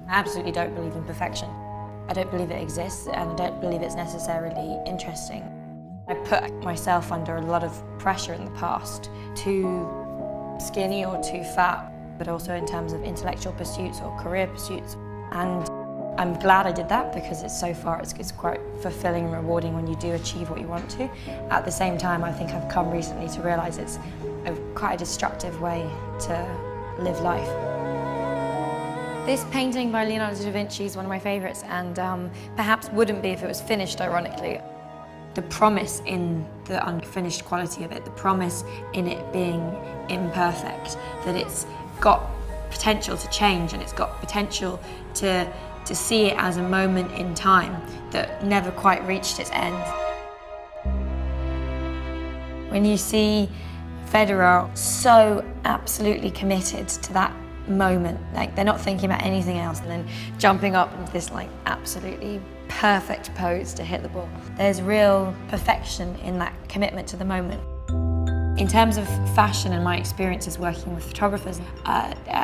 I absolutely don't believe in perfection. I don't believe it exists, and I don't believe it's necessarily interesting. I put myself under a lot of pressure in the past, too skinny or too fat, but also in terms of intellectual pursuits or career pursuits. And I'm glad I did that because it's quite fulfilling and rewarding when you do achieve what you want to. At the same time, I think I've come recently to realise it's quite a destructive way to live life. This painting by Leonardo da Vinci is one of my favourites, and perhaps wouldn't be if it was finished, ironically. The promise in the unfinished quality of it, the promise in it being imperfect, that it's got potential to change and it's got potential to see it as a moment in time that never quite reached its end. When you see Federer so absolutely committed to that moment, like they're not thinking about anything else, and then jumping up into this like absolutely perfect pose to hit the ball. There's real perfection in that commitment to the moment. In terms of fashion and my experiences working with photographers,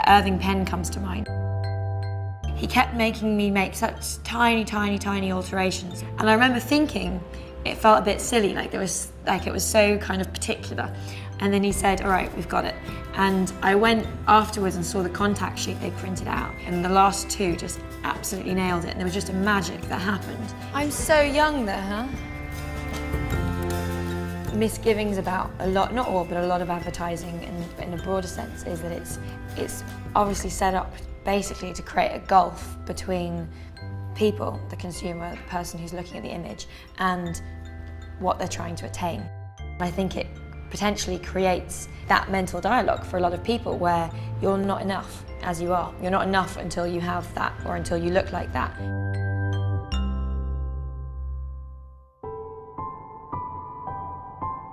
Irving Penn comes to mind. He kept making me make such tiny alterations, and I remember thinking it felt a bit silly, like it was so kind of particular. And then he said, all right, we've got it. And I went afterwards and saw the contact sheet they printed out, and the last two just absolutely nailed it, and there was just a magic that happened. I'm so young there, huh? Misgivings about a lot, not all, but a lot of advertising in a broader sense is that it's obviously set up basically to create a gulf between people, the consumer, the person who's looking at the image, and what they're trying to attain. I think it potentially creates that mental dialogue for a lot of people where you're not enough as you are. You're not enough until you have that or until you look like that.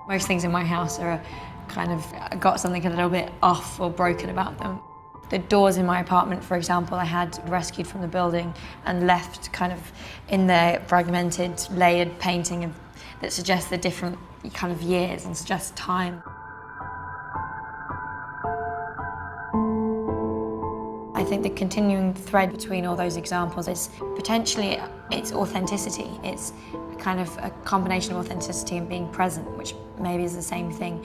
Most things in my house are kind of got something a little bit off or broken about them. The doors in my apartment, for example, I had rescued from the building and left kind of in their fragmented, layered painting that suggests the different kind of years and suggests time. I think the continuing thread between all those examples is potentially it's authenticity. It's kind of a combination of authenticity and being present, which maybe is the same thing.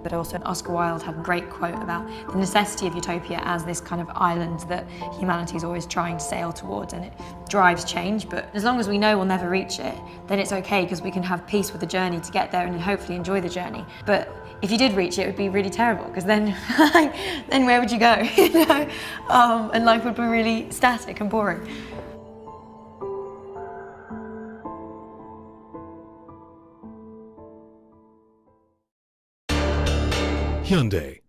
But also Oscar Wilde had a great quote about the necessity of utopia as this kind of island that humanity is always trying to sail towards, and it drives change, but as long as we know we'll never reach it, then it's okay because we can have peace with the journey to get there and then hopefully enjoy the journey. But if you did reach it, it would be really terrible because then, then where would you go? You know? And life would be really static and boring. Hyundai.